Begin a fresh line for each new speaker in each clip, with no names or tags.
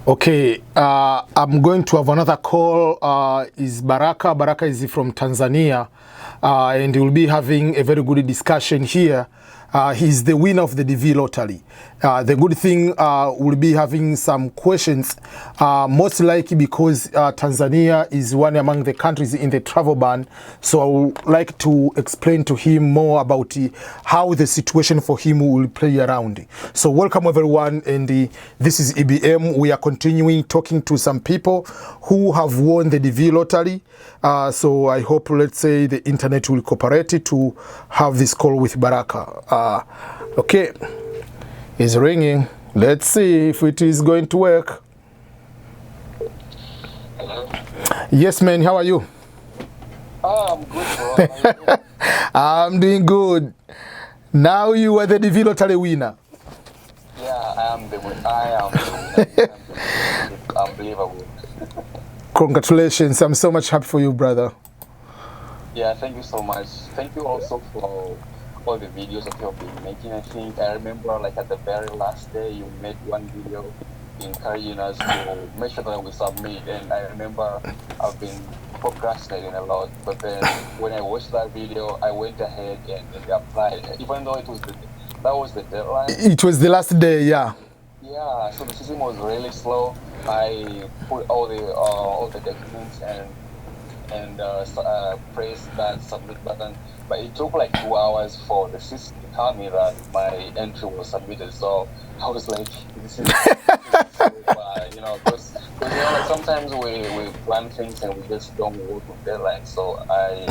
Okay, I'm going to have another call. Is Baraka. Baraka is from Tanzania, and we'll be having a very good discussion here. He's the winner of the DV lottery. The good thing, we'll be having some questions, most likely because Tanzania is one among the countries in the travel ban. So I would like to explain to him more about how the situation for him will play around. So welcome everyone, and this is EBM. We are continuing talking to some people who have won the DV lottery. So I hope, let's say, the internet will cooperate to have this call with Baraka. Okay, it's ringing. Let's see if it is going to work.
Hello?
Yes, man, how are you?
Oh, I'm good, bro. How are you?
I'm doing good. Now you are the DV lottery winner.
Yeah, I am the winner. It's unbelievable.
Congratulations. I'm so much happy for you, brother.
Yeah, thank you so much. Thank you also for all the videos that you have been making. I think I remember, like, at the very last day, you made one video encouraging us to make sure that we submit. And I remember I've been procrastinating a lot. But then when I watched that video, I went ahead and applied. Even though that was the deadline.
It was the last day, yeah.
Yeah, so the system was really slow. I put all the documents and pressed that submit button, but it took like 2 hours for the system to tell me that my entry was submitted. So I was like, this is so, because like sometimes we plan things and we just don't work with deadlines. So I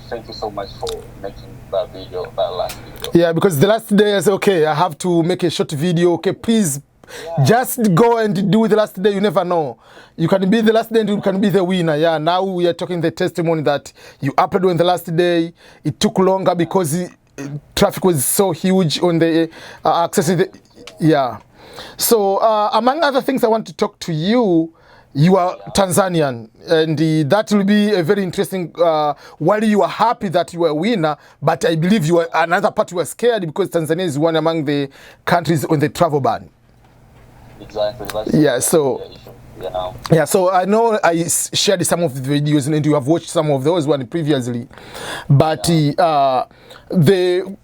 thank you so much for making that last video.
Yeah, because the last day I said, okay, I have to make a short video. Okay, please, just go and do the last day. You never know. You can be the last day and you can be the winner. Yeah, now we are talking the testimony that you uploaded on the last day. It took longer because traffic was so huge on the access. Yeah. So among other things, I want to talk to you. You are Tanzanian, and that will be a very interesting. While you are happy that you are a winner, but I believe you are another part you are scared because Tanzania is one among the countries on the travel ban.
Exactly. That's
yeah. So.
Yeah.
Yeah, so I know I shared some of the videos and you have watched some of those one previously, but the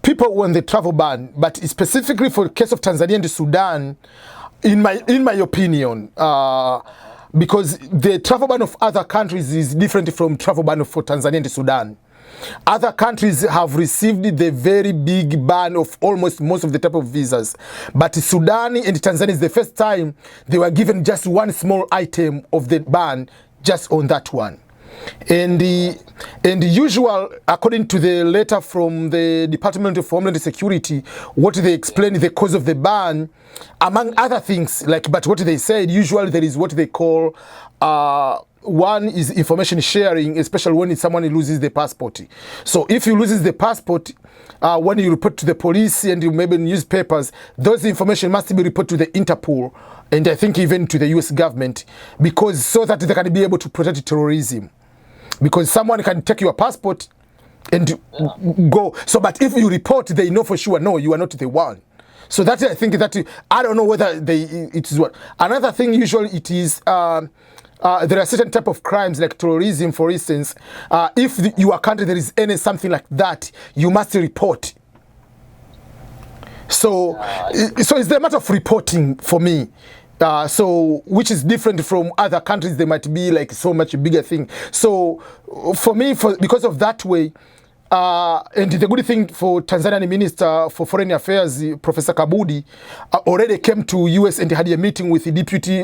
people on the travel ban, but specifically for the case of Tanzania and Sudan, in my opinion, because the travel ban of other countries is different from travel ban for Tanzania and Sudan. Other countries have received the very big ban of almost most of the type of visas. But Sudan and Tanzania is the first time they were given just one small item of the ban just on that one. And the usual, according to the letter from the Department of Homeland Security, what they explain the cause of the ban, among other things, but what they said, usually there is what they call one is information sharing, especially when someone loses the passport. So if you loses the passport, when you report to the police and you maybe newspapers, those information must be reported to the Interpol and I think even to the US government, because so that they can be able to protect terrorism. Because someone can take your passport and go. So, but if you report, they know for sure, no, you are not the one. So that I think that I don't know whether it is what. Another thing, usually it is there are certain type of crimes like terrorism, for instance. If your country there is any something like that, you must report. So it's a matter of reporting for me. So which is different from other countries, they might be like so much bigger thing. So for me, because of that way, and the good thing for Tanzanian Minister for Foreign Affairs, Professor Kabudi, already came to US and had a meeting with the Deputy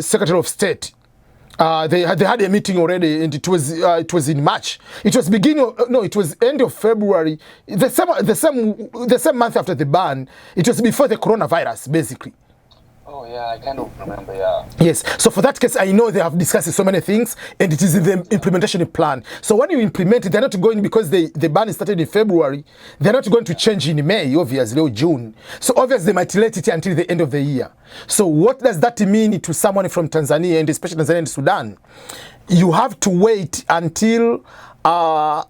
Secretary of State. They had a meeting already, and it was in March. It was it was end of February, the same month after the ban. It was before the coronavirus, basically.
Oh yeah, I kind of remember, yeah.
Yes, so for that case, I know they have discussed so many things, and it is in the implementation plan. So when you implement it, they're not going, because the ban started in February, they're not going to change in May, obviously, or June. So obviously, they might let it until the end of the year. So what does that mean to someone from Tanzania, and especially Tanzania and Sudan? You have to wait until the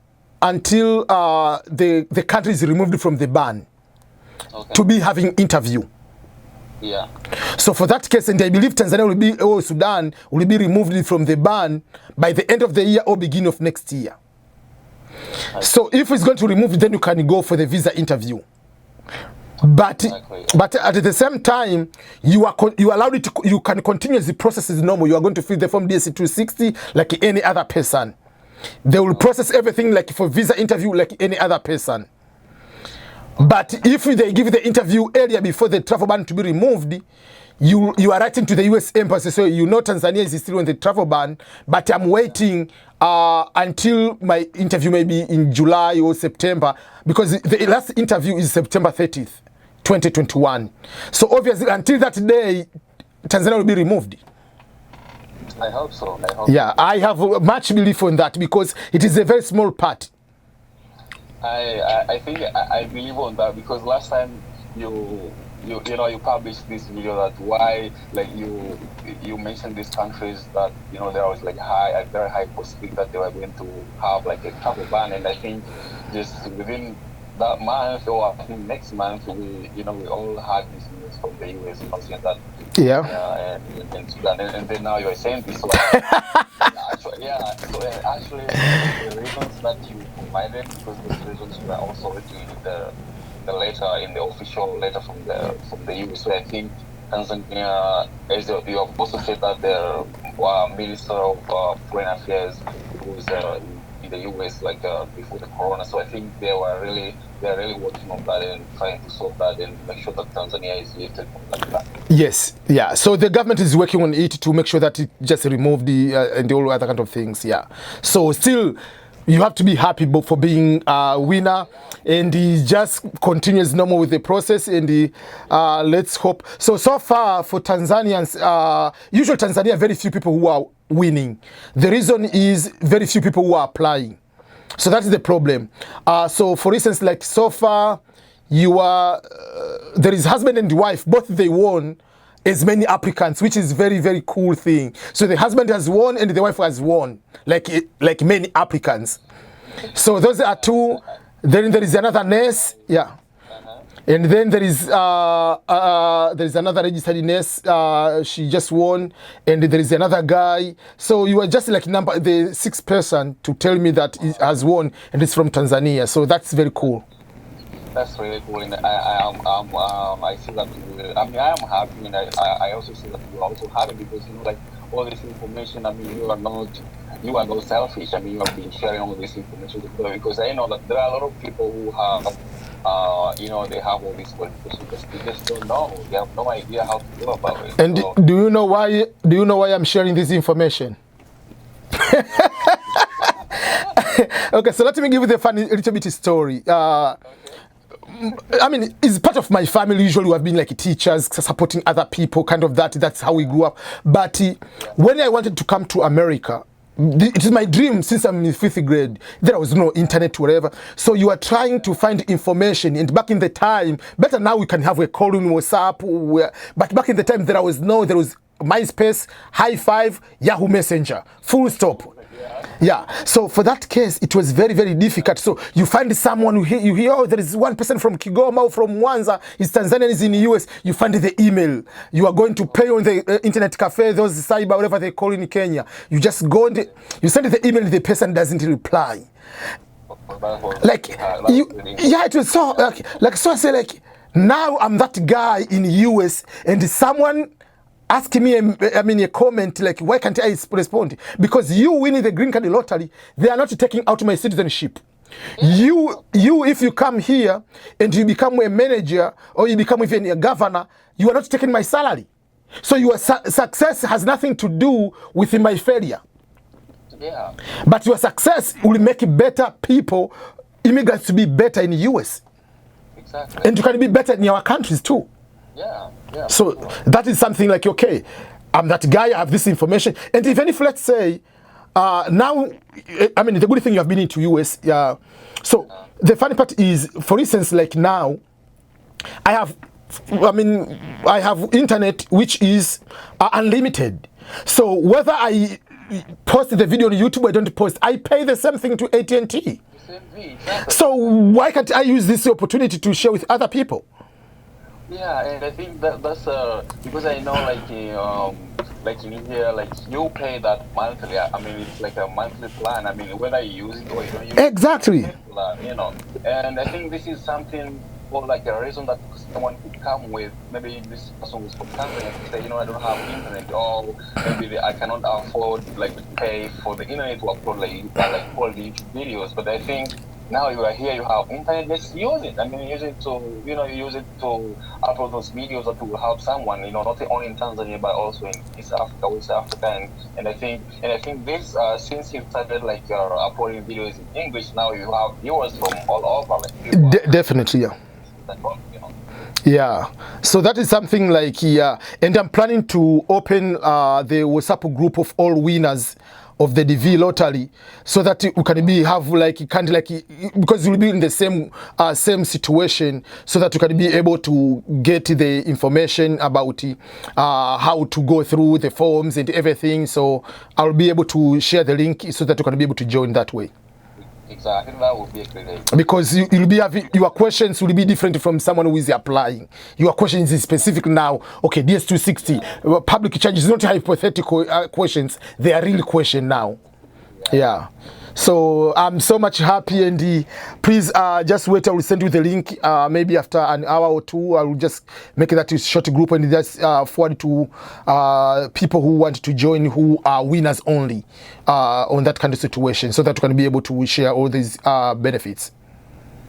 country is removed from the ban to be having interview.
Yeah.
So for that case, and I believe Tanzania will be, or Sudan will be removed from the ban by the end of the year or beginning of next year. So if it's going to remove, then you can go for the visa interview. But but at the same time, you are allowed it to, you can continue the process as normal. You are going to fill the form DSC 260 like any other person. They will process everything like for visa interview like any other person. But if they give the interview earlier before the travel ban to be removed, you are writing to the US Embassy, so you know Tanzania is still on the travel ban, but I'm waiting until my interview may be in July or September, because the last interview is September 30th, 2021. So obviously until that day, Tanzania will be removed.
I hope so.
Yeah, I have much belief on that because it is a very small part.
I think I believe on that because last time you published this video that why like you mentioned these countries that there was like a very high possibility that they were going to have like a travel ban, and I think just within that month or I think next month we all had this news from the US saying that and Sudan, and then now you're saying this one. Actually the reasons that you provided, because those reasons were also written in the letter, in the official letter from the US. So I think Tanzania, as you have also said that the Minister of Foreign Affairs was in the US like before the corona. So I think they are really working on that and trying to solve that and make sure that Tanzania is lifted from that ban.
Yes, yeah. So the government is working on it to make sure that it just remove the and all other kind of things. Yeah. So still, you have to be happy for being a winner, and he just continues normal with the process, and let's hope. So far for Tanzanians, usually Tanzania, very few people who are winning. The reason is very few people who are applying. So that's the problem. So for instance, like so far, there is husband and wife, both they won as many applicants, which is very, very cool thing. So the husband has won and the wife has won, like many applicants. So those are two. Then there is another nurse, yeah. And then there is another registered nurse, she just won, and there is another guy. So you are just like the sixth person to tell me that he has won, and it's from Tanzania. So that's very cool.
That's really cool, and I see that. I mean, I am happy, and I also see that you are also happy because like all this information. I mean, you are not selfish. I mean, you have been sharing all this information with them, because I know that there are a lot of people who have, they have all this qualifications, but they just don't know. They have no idea how to go about it.
And so, do you know why I'm sharing this information? Okay, so let me give you the funny little bit story. I mean, it's part of my family. Usually we have been like teachers, supporting other people, kind of that. That's how we grew up. But when I wanted to come to America, it is my dream since I'm in 5th grade. There was no internet, whatever. So you are trying to find information. And back in the time, better now we can have a call in WhatsApp. But back in the time, there was MySpace, High Five, Yahoo Messenger, full stop. Yeah, so for that case, it was very, very difficult. So you find someone, you hear, oh, there is one person from Kigoma or from Mwanza, is Tanzanian, is in the US, you find the email. You are going to pay on the internet cafe, those cyber, whatever they call in Kenya. You just go and you send the email, the person doesn't reply. It was so, so I say, like, now I'm that guy in the US, and someone asking me, a comment like, why can't I respond? Because you winning the green card lottery, they are not taking out my citizenship. You, if you come here and you become a manager or you become even a governor, you are not taking my salary. So your success has nothing to do with my failure.
Yeah.
But your success will make better people, immigrants, to be better in the US.
Exactly.
And you can be better in our countries too.
Yeah.
So that is something like, okay, I'm that guy, I have this information. And even if, let's say, now, I mean, the good thing you have been into US, so the funny part is, for instance, like now, I have internet which is unlimited. So whether I post the video on YouTube or I don't post, I pay the same thing to AT&T.
Exactly.
So why can't I use this opportunity to share with other people?
Yeah, and I think that's because I know like in India, like you pay that monthly. I mean, it's like a monthly plan. I mean, whether you use it or you don't use it, you
Exactly.
pay for that, you know. And I think this is something or like a reason that someone could come with. Maybe this person was from Tanzania to say, you know, I don't have internet, or maybe I cannot afford like to pay for the internet to upload like all the YouTube videos. But I think now you are here, you have internet, let's use it. I mean, use it to, you know, use it to upload those videos that will help someone, you know, not only in Tanzania, but also in East Africa, West Africa. And I think this, since you started like uploading videos in English, now you have viewers from all over, like people,
Definitely, yeah.
you know.
Yeah, so that is something like, yeah, and I'm planning to open the WhatsApp group of all winners of the DV lottery, so that we can be have like kind of like, because you'll be in the same situation, so that you can be able to get the information about how to go through the forms and everything. So I'll be able to share the link so that you can be able to join that way.
Exactly, that would be a great idea.
Because you'll be having, your questions will be different from someone who is applying. Your questions is specific now. Okay, DS260 public charges, not hypothetical questions, they are real question now. Yeah. So I'm so much happy, and please just wait. I will send you the link maybe after an hour or two. I will just make that a short group and just forward to people who want to join, who are winners only on that kind of situation, so that we can be able to share all these benefits.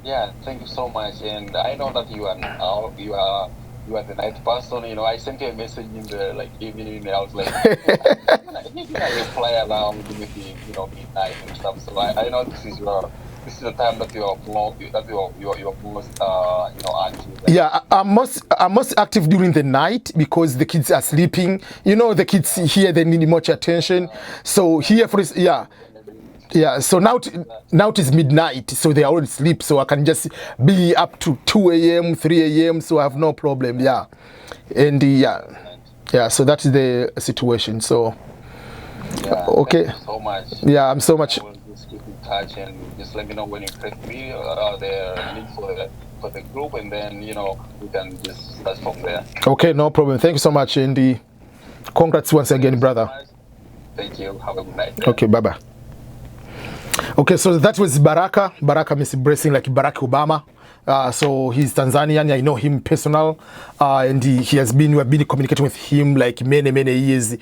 Yeah, thank you so much. And I know that you are the night person. You know, I sent you a message in the like evening. I was like, you can reply around with the, you know, midnight and stuff. So I know this is the time that you are more you're most you know, active.
Yeah, I'm most active during the night because the kids are sleeping. You know, the kids here, they need much attention. So here for this, yeah. Yeah, so now it is midnight, so they already sleep, so I can just be up to 2 a.m., 3 a.m., so I have no problem, yeah. And yeah, so that is the situation, so,
Yeah,
okay.
thank you so much.
Yeah, I'm so much.
We'll just keep in touch and just let me know when you create video, the link for the group, and then, you know, we can just start from there.
Okay, no problem. Thank you so much, and congrats once again, brother.
Thank you. Have a good night.
Okay, bye-bye. Okay, so that was Baraka. Baraka means blessing, like Barack Obama. So he's Tanzanian. I know him personal, and we have been communicating with him like many years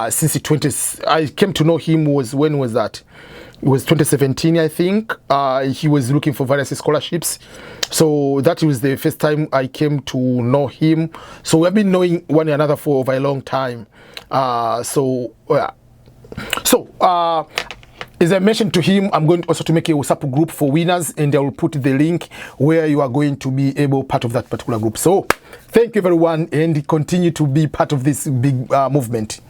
since I came to know him when was that? It was 2017, I think. He was looking for various scholarships, so that was the first time I came to know him. So we have been knowing one another for over a long time. As I mentioned to him, I'm going also to make a WhatsApp group for winners, and I will put the link where you are going to be part of that particular group. So thank you everyone, and continue to be part of this big movement.